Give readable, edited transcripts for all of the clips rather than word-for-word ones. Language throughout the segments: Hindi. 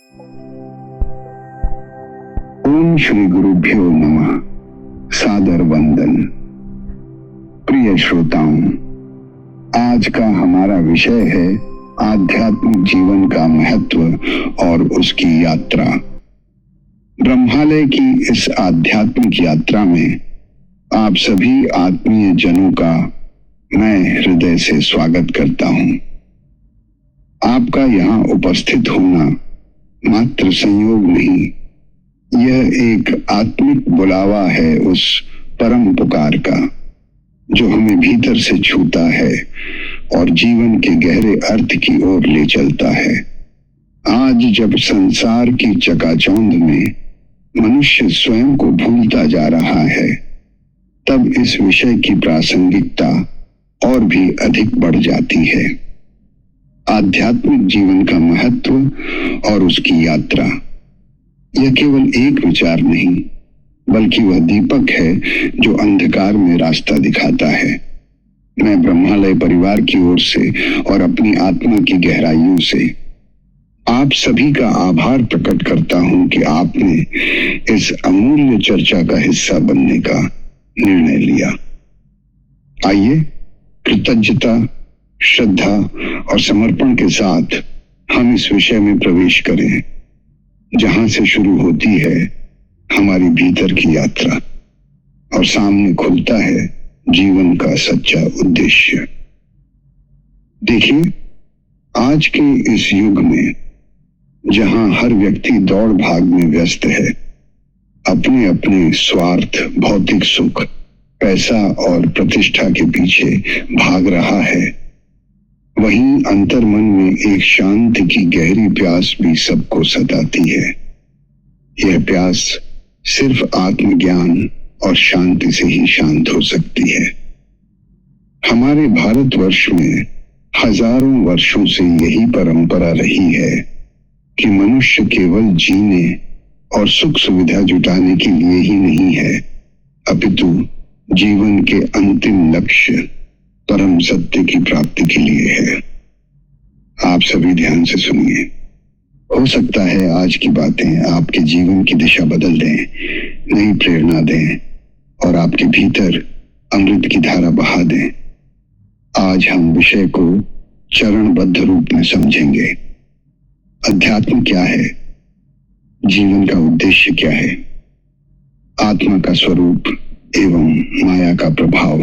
ओम श्री गुरुभ्यो नमः। सादर वंदन। प्रिय श्रोताओं, आज का हमारा विषय है आध्यात्मिक जीवन का महत्व और उसकी यात्रा। ब्रह्मालय की इस आध्यात्मिक यात्रा में आप सभी आत्मीय जनों का मैं हृदय से स्वागत करता हूं। आपका यहाँ उपस्थित होना मात्र संयोग नहीं, यह एक आत्मिक बुलावा है उस परम पुकार का जो हमें भीतर से छूता है और जीवन के गहरे अर्थ की ओर ले चलता है। आज जब संसार की चकाचौंध में मनुष्य स्वयं को भूलता जा रहा है, तब इस विषय की प्रासंगिकता और भी अधिक बढ़ जाती है। आध्यात्मिक जीवन का महत्व और उसकी यात्रा, यह केवल एक विचार नहीं, बल्कि वह दीपक है जो अंधकार में रास्ता दिखाता है। मैं ब्रह्मालय परिवार की ओर से और अपनी आत्मा की गहराइयों से आप सभी का आभार प्रकट करता हूं कि आपने इस अमूल्य चर्चा का हिस्सा बनने का निर्णय लिया। आइए कृतज्ञता, श्रद्धा और समर्पण के साथ हम इस विषय में प्रवेश करें, जहां से शुरू होती है हमारी भीतर की यात्रा और सामने खुलता है जीवन का सच्चा उद्देश्य। देखिए, आज के इस युग में जहां हर व्यक्ति दौड़ भाग में व्यस्त है, अपने अपने स्वार्थ, भौतिक सुख, पैसा और प्रतिष्ठा के पीछे भाग रहा है, वहीं अंतर्मन में एक शांति की गहरी प्यास भी सबको सताती है। यह प्यास सिर्फ आत्मज्ञान और शांति से ही शांत हो सकती है। हमारे भारतवर्ष में हजारों वर्षों से यही परंपरा रही है कि मनुष्य केवल जीने और सुख सुविधा जुटाने के लिए ही नहीं है, अपितु जीवन के अंतिम लक्ष्य परम सत्य की प्राप्ति के लिए है। आप सभी ध्यान से सुनिए। हो सकता है आज की बातें आपके जीवन की दिशा बदल दें, नई प्रेरणा दें और आपके भीतर अमृत की धारा बहा दें। आज हम विषय को चरणबद्ध रूप में समझेंगे। अध्यात्म क्या है? जीवन का उद्देश्य क्या है? आत्मा का स्वरूप एवं माया का प्रभाव,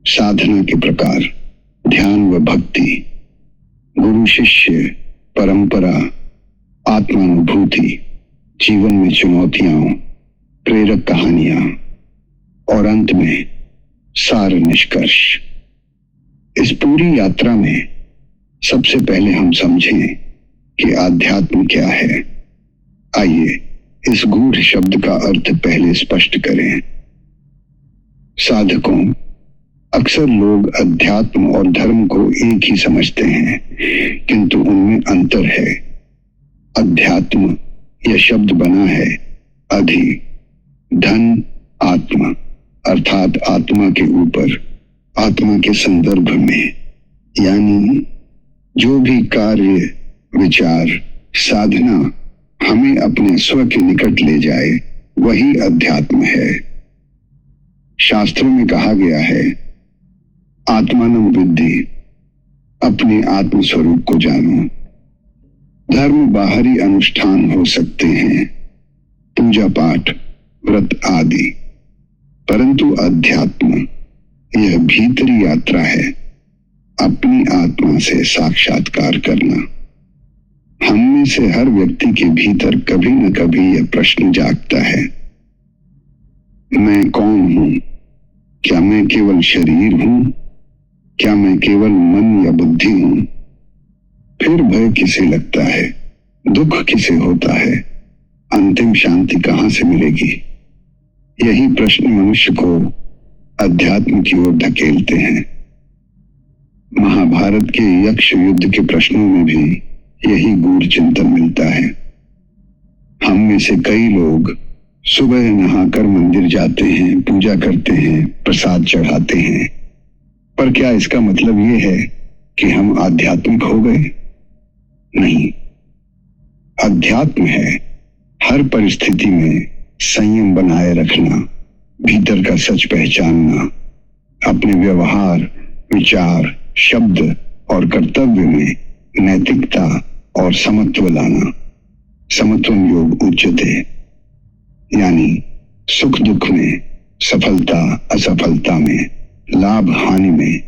साधना के प्रकार, ध्यान व भक्ति, गुरु शिष्य परंपरा, आत्मानुभूति, जीवन में चुनौतियां, प्रेरक कहानियां और अंत में सार निष्कर्ष। इस पूरी यात्रा में सबसे पहले हम समझें कि आध्यात्म क्या है। आइए इस गूढ़ शब्द का अर्थ पहले स्पष्ट करें। साधकों, अक्सर लोग अध्यात्म और धर्म को एक ही समझते हैं, किंतु उनमें अंतर है। अध्यात्म यह शब्द बना है अधि धन आत्मा, अर्थात आत्मा के ऊपर, आत्मा के संदर्भ में, यानी जो भी कार्य, विचार, साधना हमें अपने स्व के निकट ले जाए, वही अध्यात्म है। शास्त्रों में कहा गया है, आत्मानं विद्धि, अपने आत्म स्वरूप को जानो। धर्म बाहरी अनुष्ठान हो सकते हैं, पूजा पाठ, व्रत आदि, परंतु अध्यात्म यह भीतरी यात्रा है, अपनी आत्मा से साक्षात्कार करना। हम में से हर व्यक्ति के भीतर कभी न कभी यह प्रश्न जागता है, मैं कौन हूं? क्या मैं केवल शरीर हूं? क्या मैं केवल मन या बुद्धि हूं? फिर भय किसे लगता है? दुख किसे होता है? अंतिम शांति कहां से मिलेगी? यही प्रश्न मनुष्य को अध्यात्म की ओर धकेलते हैं। महाभारत के यक्ष युद्ध के प्रश्नों में भी यही गूढ़ चिंतन मिलता है। हम में से कई लोग सुबह नहाकर मंदिर जाते हैं, पूजा करते हैं, प्रसाद चढ़ाते हैं, पर क्या इसका मतलब ये है कि हम आध्यात्मिक हो गए? नहीं। अध्यात्म है हर परिस्थिति में संयम बनाए रखना, भीतर का सच पहचानना, अपने व्यवहार, विचार, शब्द और कर्तव्य में नैतिकता और समत्व लाना। समत्वम योग उच्यते, यानी सुख दुख में, सफलता असफलता में, लाभ हानि में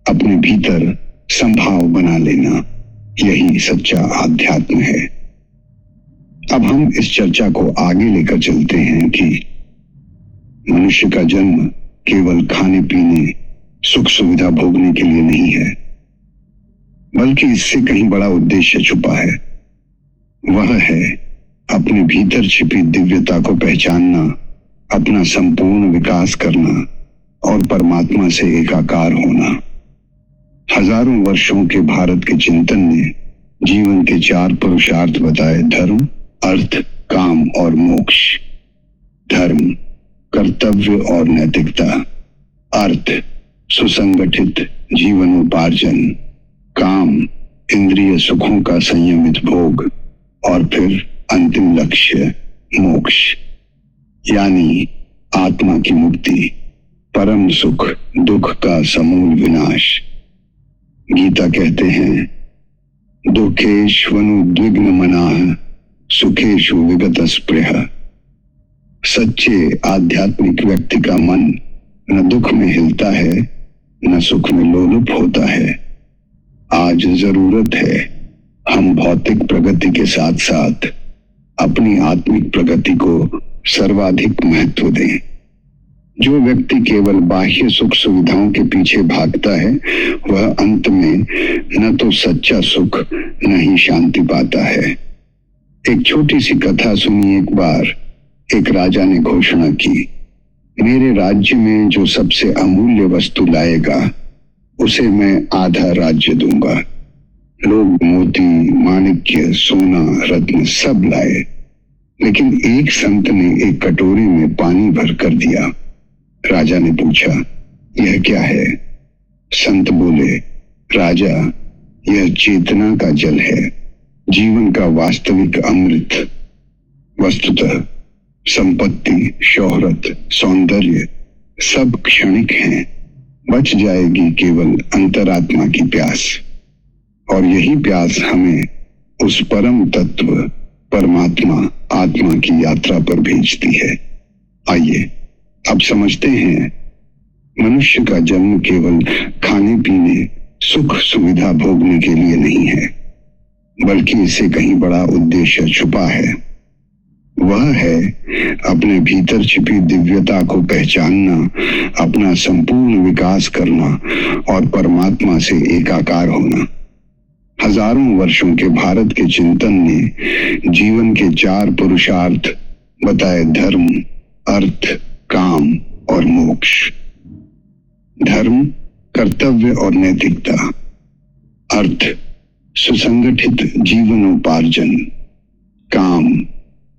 अपने भीतर संभाव बना लेना, यही सच्चा आध्यात्म है। अब हम इस चर्चा को आगे लेकर चलते हैं कि मनुष्य का जन्म केवल खाने पीने, सुख सुविधा भोगने के लिए नहीं है, बल्कि इससे कहीं बड़ा उद्देश्य छुपा है। वह है अपने भीतर छिपी दिव्यता को पहचानना, अपना संपूर्ण विकास करना और परमात्मा से एकाकार होना। हजारों वर्षों के भारत के चिंतन ने जीवन के 4 पुरुषार्थ बताए: धर्म, अर्थ, काम और मोक्ष। धर्म कर्तव्य और नैतिकता, अर्थ सुसंगठित जीवनोपार्जन, काम इंद्रिय सुखों का संयमित भोग और फिर अंतिम लक्ष्य मोक्ष, यानी आत्मा की मुक्ति, परम सुख, दुख का समूल विनाश। गीता कहते हैं, दुखेष्वनुद्विग्न मनाः सुखेषु विगत स्पृह। सच्चे आध्यात्मिक व्यक्ति का मन न दुख में हिलता है, न सुख में लोलुप होता है। आज जरूरत है हम भौतिक प्रगति के साथ साथ अपनी आत्मिक प्रगति को सर्वाधिक महत्व दें। जो व्यक्ति केवल बाह्य सुख सुविधाओं के पीछे भागता है, वह अंत में न तो सच्चा सुख न ही शांति पाता है। एक छोटी सी कथा सुनी। एक बार एक राजा ने घोषणा की, मेरे राज्य में जो सबसे अमूल्य वस्तु लाएगा उसे मैं आधा राज्य दूंगा। लोग मोती, माणिक्य, सोना, रत्न सब लाए, लेकिन एक संत ने एक कटोरी में पानी भर कर दिया। राजा ने पूछा, यह क्या है? संत बोले, राजा, यह चेतना का जल है, जीवन का वास्तविक अमृत। वस्तुतः संपत्ति, शोहरत, सौंदर्य सब क्षणिक हैं, बच जाएगी केवल अंतरात्मा की प्यास। और यही प्यास हमें उस परम तत्व परमात्मा आत्मा की यात्रा पर भेजती है। आइए अब समझते हैं, मनुष्य का जन्म केवल खाने पीने, सुख सुविधा भोगने के लिए नहीं है, बल्कि इससे कहीं बड़ा उद्देश्य छुपा है। वह है अपने भीतर छिपी दिव्यता को पहचानना, अपना संपूर्ण विकास करना और परमात्मा से एकाकार होना। हजारों वर्षों के भारत के चिंतन ने जीवन के 4 पुरुषार्थ बताए: धर्म, अर्थ, काम और मोक्ष। धर्म कर्तव्य और नैतिकता, अर्थ सुसंगठित जीवनोपार्जन, काम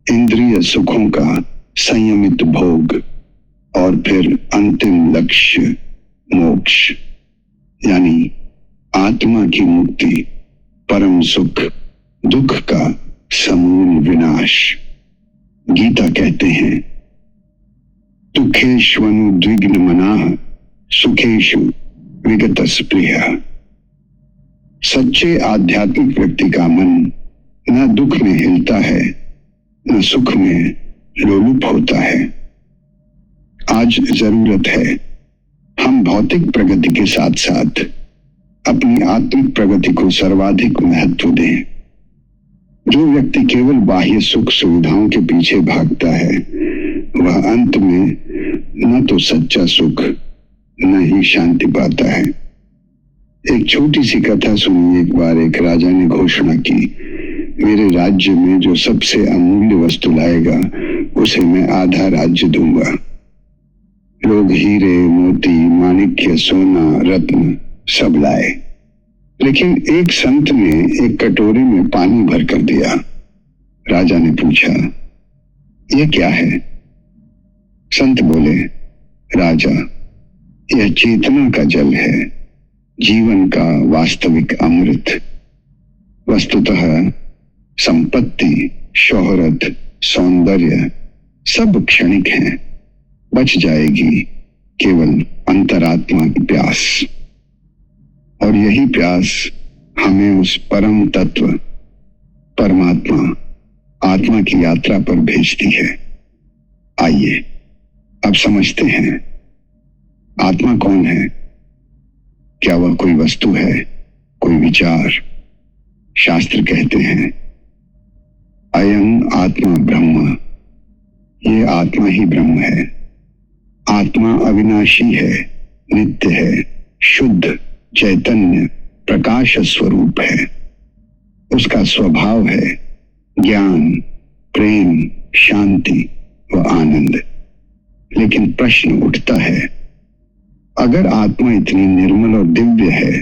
इंद्रिय सुखों का संयमित भोग और फिर अंतिम लक्ष्य मोक्ष, यानी आत्मा की मुक्ति, परम सुख, दुख का समूल विनाश। गीता कहते हैं, दुखेष्वनुद्विग्न मनाः सुखेषु विगत स्पृह। सच्चे आध्यात्मिक व्यक्ति का मन न दुख में हिलता है, न सुख में लोलुप होता है। आज जरूरत है हम भौतिक प्रगति के साथ साथ अपनी आत्मिक प्रगति को सर्वाधिक महत्व दें। जो व्यक्ति केवल बाह्य सुख सुविधाओं के पीछे भागता है, वह अंत में न तो सच्चा सुख न ही शांति पाता है। एक छोटी सी कथा सुनी। एक बार एक राजा ने घोषणा की, मेरे राज्य में जो सबसे अमूल्य वस्तु लाएगा उसे मैं आधा राज्य दूंगा। लोग हीरे, मोती, माणिक्य, सोना, रत्न सब लाए, लेकिन एक संत ने एक कटोरी में पानी भर कर दिया। राजा ने पूछा, यह क्या है? संत बोले, राजा, यह चेतना का जल है, जीवन का वास्तविक अमृत। वस्तुतः संपत्ति, शोहरत, सौंदर्य सब क्षणिक हैं। बच जाएगी केवल अंतरात्मा की प्यास, और यही प्यास हमें उस परम तत्व परमात्मा आत्मा की यात्रा पर भेजती है। आइए अब समझते हैं, आत्मा कौन है? क्या वह कोई वस्तु है, कोई विचार? शास्त्र कहते हैं अयं आत्मा ब्रह्म, ये आत्मा ही ब्रह्म है। आत्मा अविनाशी है, नित्य है, शुद्ध, चैतन्य, प्रकाश स्वरूप है। उसका स्वभाव है ज्ञान, प्रेम, शांति व आनंद। लेकिन प्रश्न उठता है, अगर आत्मा इतनी निर्मल और दिव्य है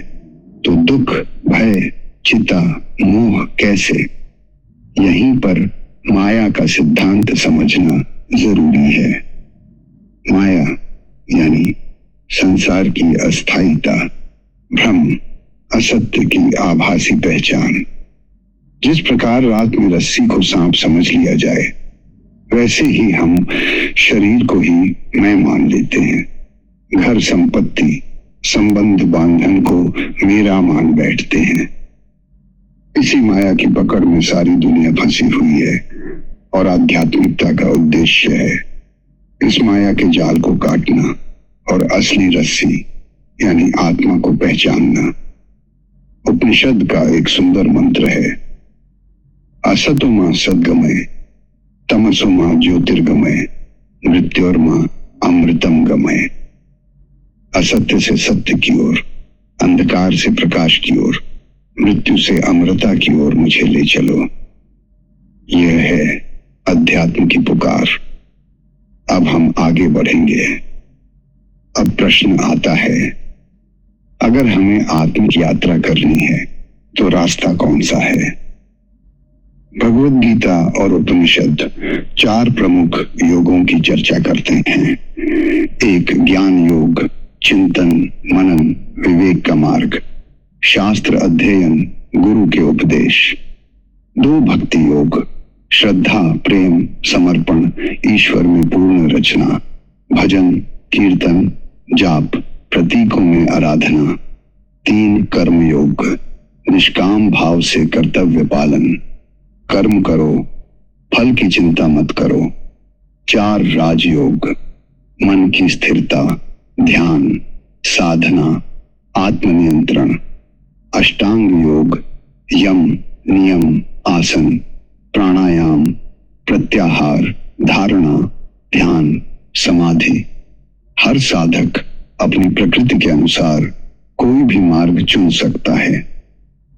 तो दुख, भय, चिता, मोह कैसे? यहीं पर माया का सिद्धांत समझना जरूरी है। माया यानी संसार की अस्थायीता, भ्रम, असत्य की आभासी पहचान। जिस प्रकार रात में रस्सी को सांप समझ लिया जाए, वैसे ही हम शरीर को ही मैं मान लेते हैं। घर, संपत्ति, संबंध, बांधन को मेरा मान बैठते हैं। इसी माया की पकड़ में सारी दुनिया फंसी हुई है, और आध्यात्मिकता का उद्देश्य है इस माया के जाल को काटना और असली रस्सी यानी आत्मा को पहचानना। उपनिषद का एक सुंदर मंत्र है, असतो मां सद्गमय, तमसो मां ज्योतिर्गमय, मृत्योर्मा अमृतम गमय। असत्य से सत्य की ओर, अंधकार से प्रकाश की ओर, मृत्यु से अमरता की ओर मुझे ले चलो। यह है अध्यात्म की पुकार। अब हम आगे बढ़ेंगे। अब प्रश्न आता है, अगर हमें आत्मिक यात्रा करनी है तो रास्ता कौन सा है? भगवद गीता और उपनिषद 4 प्रमुख योगों की चर्चा करते हैं। एक ज्ञान योग, चिंतन, मनन, विवेक का मार्ग, शास्त्र अध्ययन, गुरु के उपदेश। 2 भक्ति योग, श्रद्धा, प्रेम, समर्पण, ईश्वर में पूर्ण रचना, भजन, कीर्तन, जाप, प्रतीकों में आराधना। 3 कर्म योग, निष्काम भाव से कर्तव्य पालन, कर्म करो, फल की चिंता मत करो। 4 राजयोग, मन की स्थिरता, ध्यान, साधना, आत्मनियंत्रण। अष्टांग योग, यम, नियम, आसन, प्राणायाम, प्रत्याहार, धारणा, ध्यान, समाधि। हर साधक अपनी प्रकृति के अनुसार कोई भी मार्ग चुन सकता है।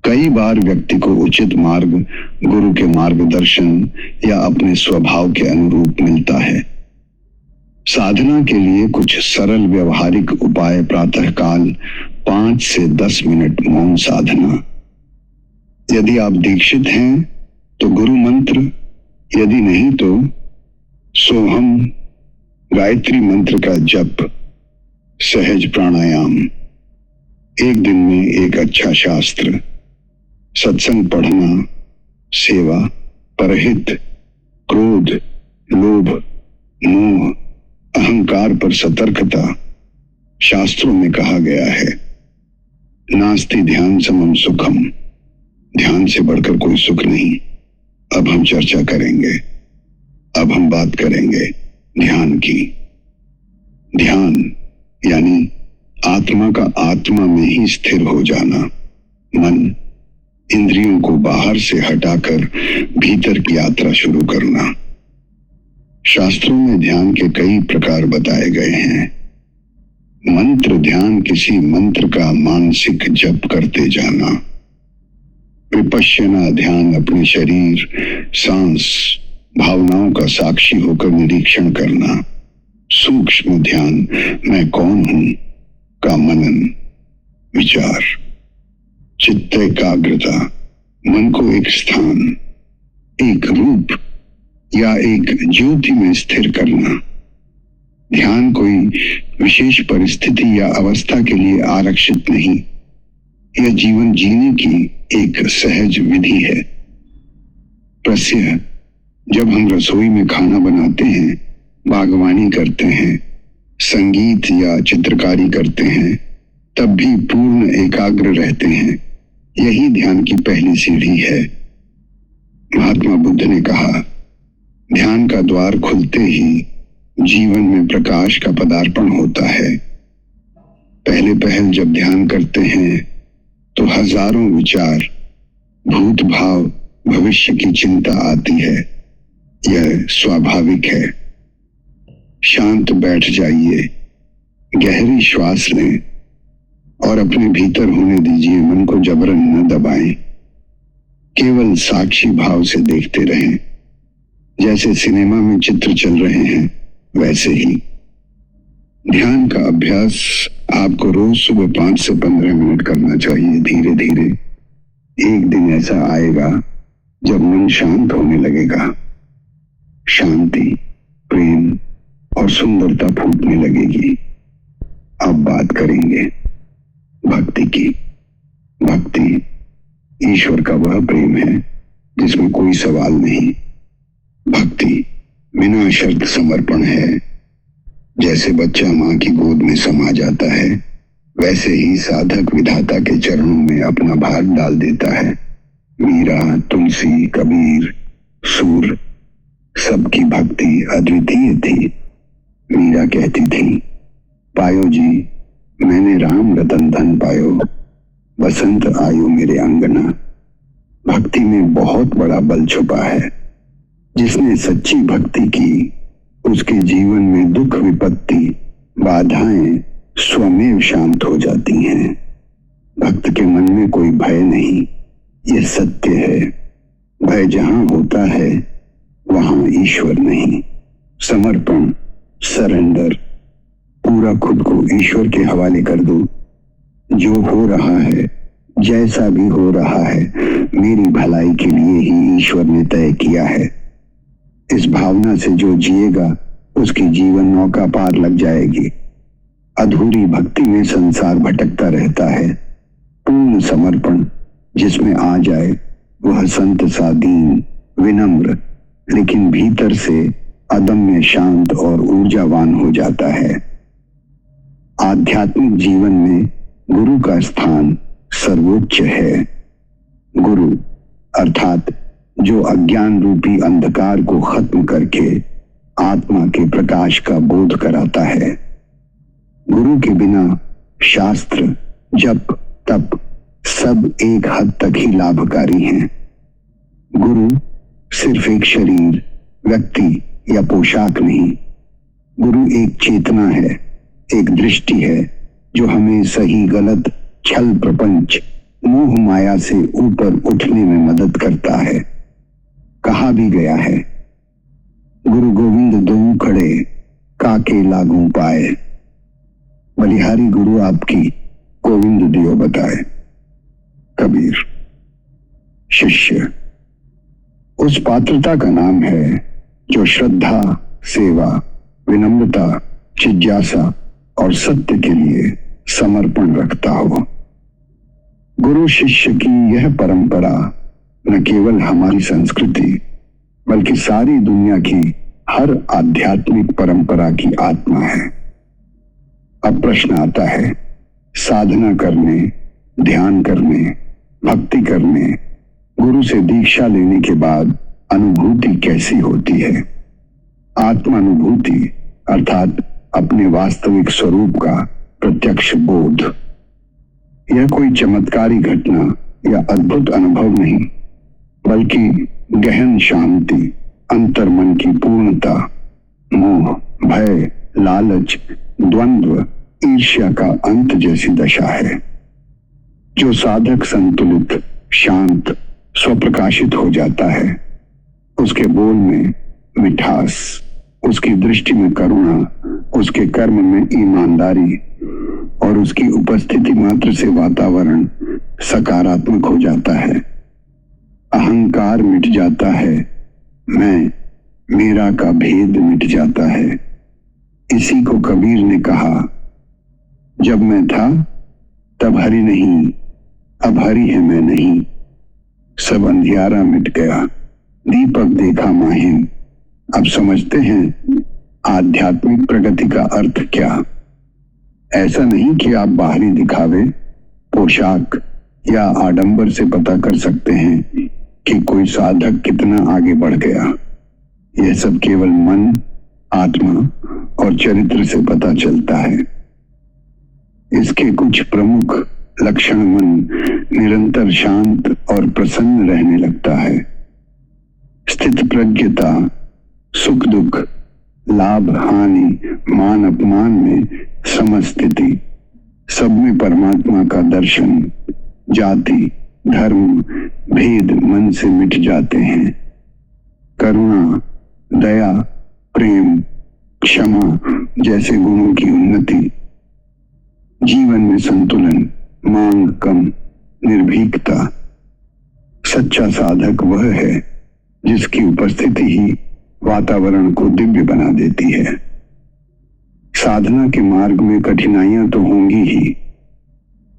कई बार व्यक्ति को उचित मार्ग गुरु के मार्गदर्शन या अपने स्वभाव के अनुरूप मिलता है। साधना के लिए कुछ सरल व्यवहारिक उपाय: प्रातःकाल 5 से 10 मिनट मौन साधना। यदि आप दीक्षित हैं तो गुरु मंत्र, यदि नहीं तो सोहम गायत्री मंत्र का जप, सहज प्राणायाम। एक दिन में एक अच्छा शास्त्र, सत्संग पढ़ना, सेवा, परहित, क्रोध, लोभ, मोह, अहंकार पर सतर्कता। शास्त्रों में कहा गया है, नास्ति ध्यान समम सुखम, ध्यान से बढ़कर कोई सुख नहीं। अब हम चर्चा करेंगे, अब हम बात करेंगे ध्यान की। ध्यान यानी आत्मा का आत्मा में ही स्थिर हो जाना, मन, इंद्रियों को बाहर से हटाकर भीतर की यात्रा शुरू करना। शास्त्रों में ध्यान के कई प्रकार बताए गए हैं। मंत्र ध्यान, किसी मंत्र का मानसिक जप करते जाना। विपश्यना ध्यान, अपने शरीर, सांस, भावनाओं का साक्षी होकर निरीक्षण करना। सूक्ष्म ध्यान, मैं कौन हूं का मनन, विचार। चित्त एकाग्रता, मन को एक स्थान, एक रूप या एक ज्योति में स्थिर करना। ध्यान कोई विशेष परिस्थिति या अवस्था के लिए आरक्षित नहीं, यह जीवन जीने की एक सहज विधि है। प्रस्य जब हम रसोई में खाना बनाते हैं, बागवानी करते हैं, संगीत या चित्रकारी करते हैं, तब भी पूर्ण एकाग्र रहते हैं। यही ध्यान की पहली सीढ़ी है। महात्मा बुद्ध ने कहा, ध्यान का द्वार खुलते ही जीवन में प्रकाश का पदार्पण होता है। पहले पहल जब ध्यान करते हैं तो हजारों विचार, भूत भाव, भविष्य की चिंता आती है। यह स्वाभाविक है। शांत बैठ जाइए, गहरी श्वास लें और अपने भीतर होने दीजिए। मन को जबरन न दबाएं, केवल साक्षी भाव से देखते रहें। जैसे सिनेमा में चित्र चल रहे हैं वैसे ही। ध्यान का अभ्यास आपको रोज सुबह 5 से 15 मिनट करना चाहिए। धीरे धीरे एक दिन ऐसा आएगा जब मन शांत होने लगेगा। शांति, प्रेम और सुंदरता फूटने लगेगी। अब बात करेंगे भक्ति की। भक्ति ईश्वर का वह प्रेम है जिसमें कोई सवाल नहीं। भक्ति बिना शर्त समर्पण है। जैसे बच्चा मां की गोद में समा जाता है, वैसे ही साधक विधाता के चरणों में अपना भार डाल देता है। मीरा, तुलसी, कबीर, सूर, सबकी भक्ति अद्वितीय थी। मीरा कहती थी, पायो जी मैंने राम रतन धन पायो, बसंत आयो मेरे अंगना। भक्ति में बहुत बड़ा बल छुपा है। जिसने सच्ची भक्ति की, उसके जीवन में दुख, विपत्ति, बाधाएं स्वमेव शांत हो जाती हैं। भक्त के मन में कोई भय नहीं, यह सत्य है। भय जहां होता है वहां ईश्वर नहीं। समर्पण, सरेंडर, पूरा खुद को ईश्वर के हवाले कर दो। जो हो रहा है, जैसा भी हो रहा है, मेरी भलाई के लिए ही ईश्वर ने तय किया है। इस भावना से जो जिएगा उसकी जीवन नौका पार लग जाएगी। अधूरी भक्ति में संसार भटकता रहता है। पूर्ण समर्पण जिसमें आ जाए वह संत सा दीन, विनम्र, लेकिन भीतर से अदम्य शांत और ऊर्जावान हो जाता है। आध्यात्मिक जीवन में गुरु का स्थान सर्वोच्च है। गुरु अर्थात जो अज्ञान रूपी अंधकार को खत्म करके आत्मा के प्रकाश का बोध कराता है। गुरु के बिना शास्त्र, जप, तप सब एक हद तक ही लाभकारी हैं। गुरु सिर्फ एक शरीर, व्यक्ति या पोशाक नहीं। गुरु एक चेतना है, एक दृष्टि है जो हमें सही गलत, छल प्रपंच, मोह माया से ऊपर उठने में मदद करता है। कहा भी गया है, गुरु गोविंद दो खड़े, काके लागू पाए। बलिहारी गुरु आपकी, गोविंद दियो बताए। कबीर। शिष्य उस पात्रता का नाम है जो श्रद्धा, सेवा, विनम्रता, जिज्ञासा और सत्य के लिए समर्पण रखता हो। गुरु शिष्य की यह परंपरा न केवल हमारी संस्कृति बल्कि सारी दुनिया की हर आध्यात्मिक परंपरा की आत्मा है। अब प्रश्न आता है, साधना करने, ध्यान करने, भक्ति करने, गुरु से दीक्षा लेने के बाद अनुभूति कैसी होती है? आत्मानुभूति अर्थात अपने वास्तविक स्वरूप का प्रत्यक्ष बोध। यह कोई चमत्कारी घटना या अद्भुत अनुभव नहीं, बल्कि गहन शांति, अंतर्मन की पूर्णता, मोह, भय, लालच, द्वंद्व, ईर्ष्या का अंत जैसी दशा है। जो साधक संतुलित, शांत, स्वप्रकाशित हो जाता है, उसके बोल में मिठास, उसकी दृष्टि में करुणा, उसके कर्म में ईमानदारी और उसकी उपस्थिति मात्र से वातावरण सकारात्मक हो जाता है। अहंकार मिट जाता है, मैं, मेरा का भेद मिट जाता है। इसी को कबीर ने कहा, जब मैं था तब हरि नहीं, अब हरि है मैं नहीं। सब अंधियारा मिट गया, दीपक देखा माहिन। अब समझते हैं आध्यात्मिक प्रगति का अर्थ क्या। ऐसा नहीं कि आप बाहरी दिखावे, पोशाक या आडंबर से पता कर सकते हैं कि कोई साधक कितना आगे बढ़ गया। यह सब केवल मन, आत्मा और चरित्र से पता चलता है। इसके कुछ प्रमुख लक्षण: मन निरंतर शांत और प्रसन्न रहने लगता है। स्थित प्रज्ञता, सुख दुख, लाभ हानि, मान अपमान में समस्थिति, सब में परमात्मा का दर्शन। जाति धर्म भेद मन से मिट जाते हैं। करुणा, दया, प्रेम, क्षमा जैसे गुणों की उन्नति। जीवन में संतुलन, मांग कम, निर्भीकता। सच्चा साधक वह है जिसकी उपस्थिति ही वातावरण को दिव्य बना देती है। साधना के मार्ग में कठिनाइयां तो होंगी ही।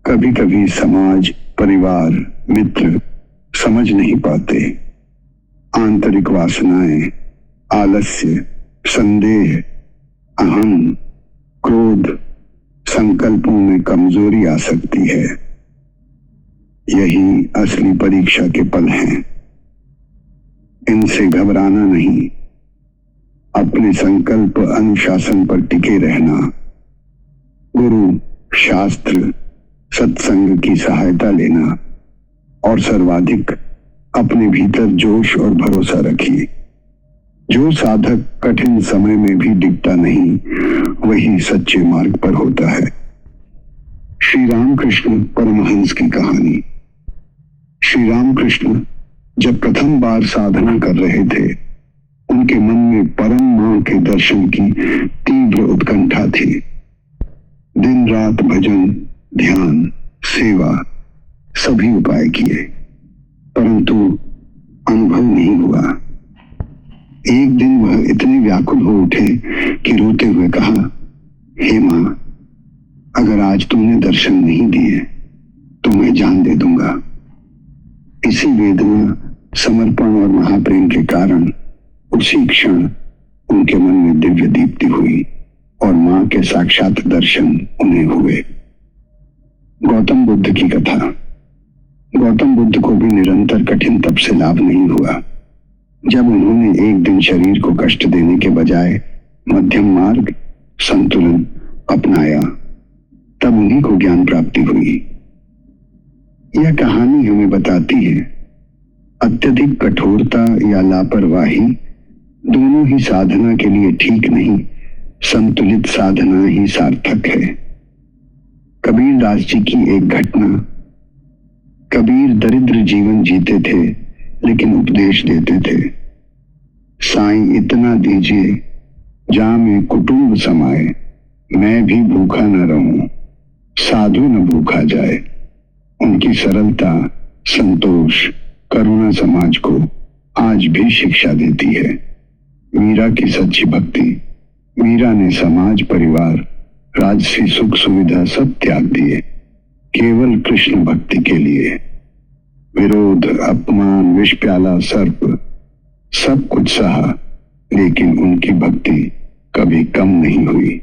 कभी कभी समाज, परिवार, मित्र समझ नहीं पाते। आंतरिक वासनाएं, आलस्य, संदेह, अहम, क्रोध, संकल्पों में कमजोरी आ सकती है। यही असली परीक्षा के पल हैं। इनसे घबराना नहीं, अपने संकल्प अनुशासन पर टिके रहना। गुरु, शास्त्र, सत्संग की सहायता लेना और सर्वाधिक अपने भीतर जोश और भरोसा रखिए। जो साधक कठिन समय में भी डिगता नहीं, वही सच्चे मार्ग पर होता है। श्री रामकृष्ण परमहंस की कहानी। श्री रामकृष्ण जब प्रथम बार साधना कर रहे थे, उनके मन में परम मां के दर्शन की तीव्र उत्कंठा थी। दिन रात भजन, ध्यान, सेवा, सभी उपाय किए, परंतु अनुभव नहीं हुआ। एक दिन वह इतने व्याकुल हो उठे कि रोते हुए कहा, हे मां, अगर आज तुमने दर्शन नहीं दिए तो मैं जान दे दूंगा। इसी वेदना, समर्पण और महाप्रेम के कारण उसी क्षण उनके मन में दिव्य दीप्ति हुई और मां के साक्षात दर्शन उन्हें हुए। गौतम बुद्ध की कथा। गौतम बुद्ध को भी निरंतर कठिन तप से लाभ नहीं हुआ। जब उन्होंने एक दिन शरीर को कष्ट देने के बजाय मध्यम मार्ग, संतुलन अपनाया, तब उन्हीं को ज्ञान प्राप्ति हुई। यह कहानी हमें बताती है, अत्यधिक कठोरता या लापरवाही दोनों ही साधना के लिए ठीक नहीं, संतुलित साधना ही सार्थक है। कबीर दास जी की एक घटना। कबीर दरिद्र जीवन जीते थे, लेकिन उपदेश देते थे। साईं इतना दीजिए, जा में कुटुंब समाए, मैं भी भूखा न रहूं, साधु न भूखा जाए। उनकी सरलता, संतोष, करुणा समाज को आज भी शिक्षा देती है। मीरा की सच्ची भक्ति। मीरा ने समाज, परिवार, राजसी सुख सुविधा सब त्याग दिए, केवल कृष्ण भक्ति के लिए। विरोध, अपमान, विष प्याला, सर्प, सब कुछ सहा, लेकिन उनकी भक्ति कभी कम नहीं हुई।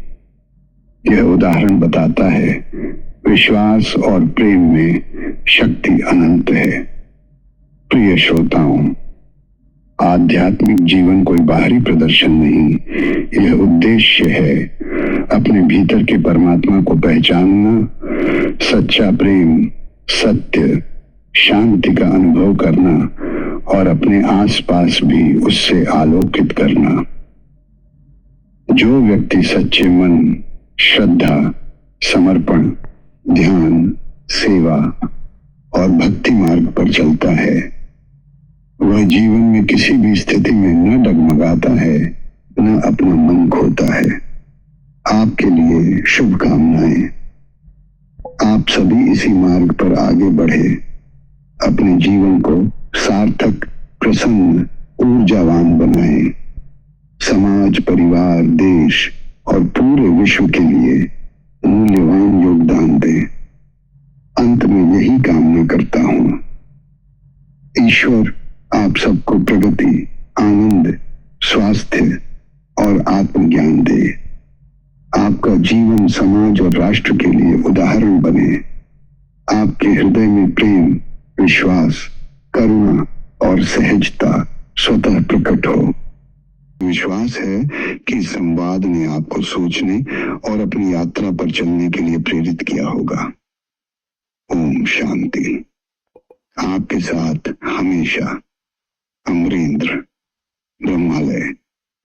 यह उदाहरण बताता है, विश्वास और प्रेम में शक्ति अनंत है। प्रिय श्रोताओं, आध्यात्मिक जीवन कोई बाहरी प्रदर्शन नहीं, यह उद्देश्य है अपने भीतर के परमात्मा को पहचानना, सच्चा प्रेम, सत्य, शांति का अनुभव करना और अपने आसपास भी उससे आलोकित करना। जो व्यक्ति सच्चे मन, श्रद्धा, समर्पण, ध्यान, सेवा और भक्ति मार्ग पर चलता है, वह जीवन में किसी भी स्थिति में न डगमगाता है, न अपना मन खोता है। आपके लिए शुभकामनाएं। आप सभी इसी मार्ग पर आगे बढ़े, अपने जीवन को सार्थक, प्रसन्न, ऊर्जावान बनाएं। समाज, परिवार, देश और पूरे विश्व के लिए मूल्यवान योगदान दें। अंत में यही कामना करता हूं, ईश्वर आप सबको प्रगति, आनंद, स्वास्थ्य और आत्मज्ञान दे। आपका जीवन समाज और राष्ट्र के लिए उदाहरण बने। आपके हृदय में प्रेम, विश्वास, करुणा और सहजता स्वतः प्रकट हो। विश्वास है कि संवाद ने आपको सोचने और अपनी यात्रा पर चलने के लिए प्रेरित किया होगा। ओम शांति। आपके साथ हमेशा अमरेंद्र, ब्रह्मालय।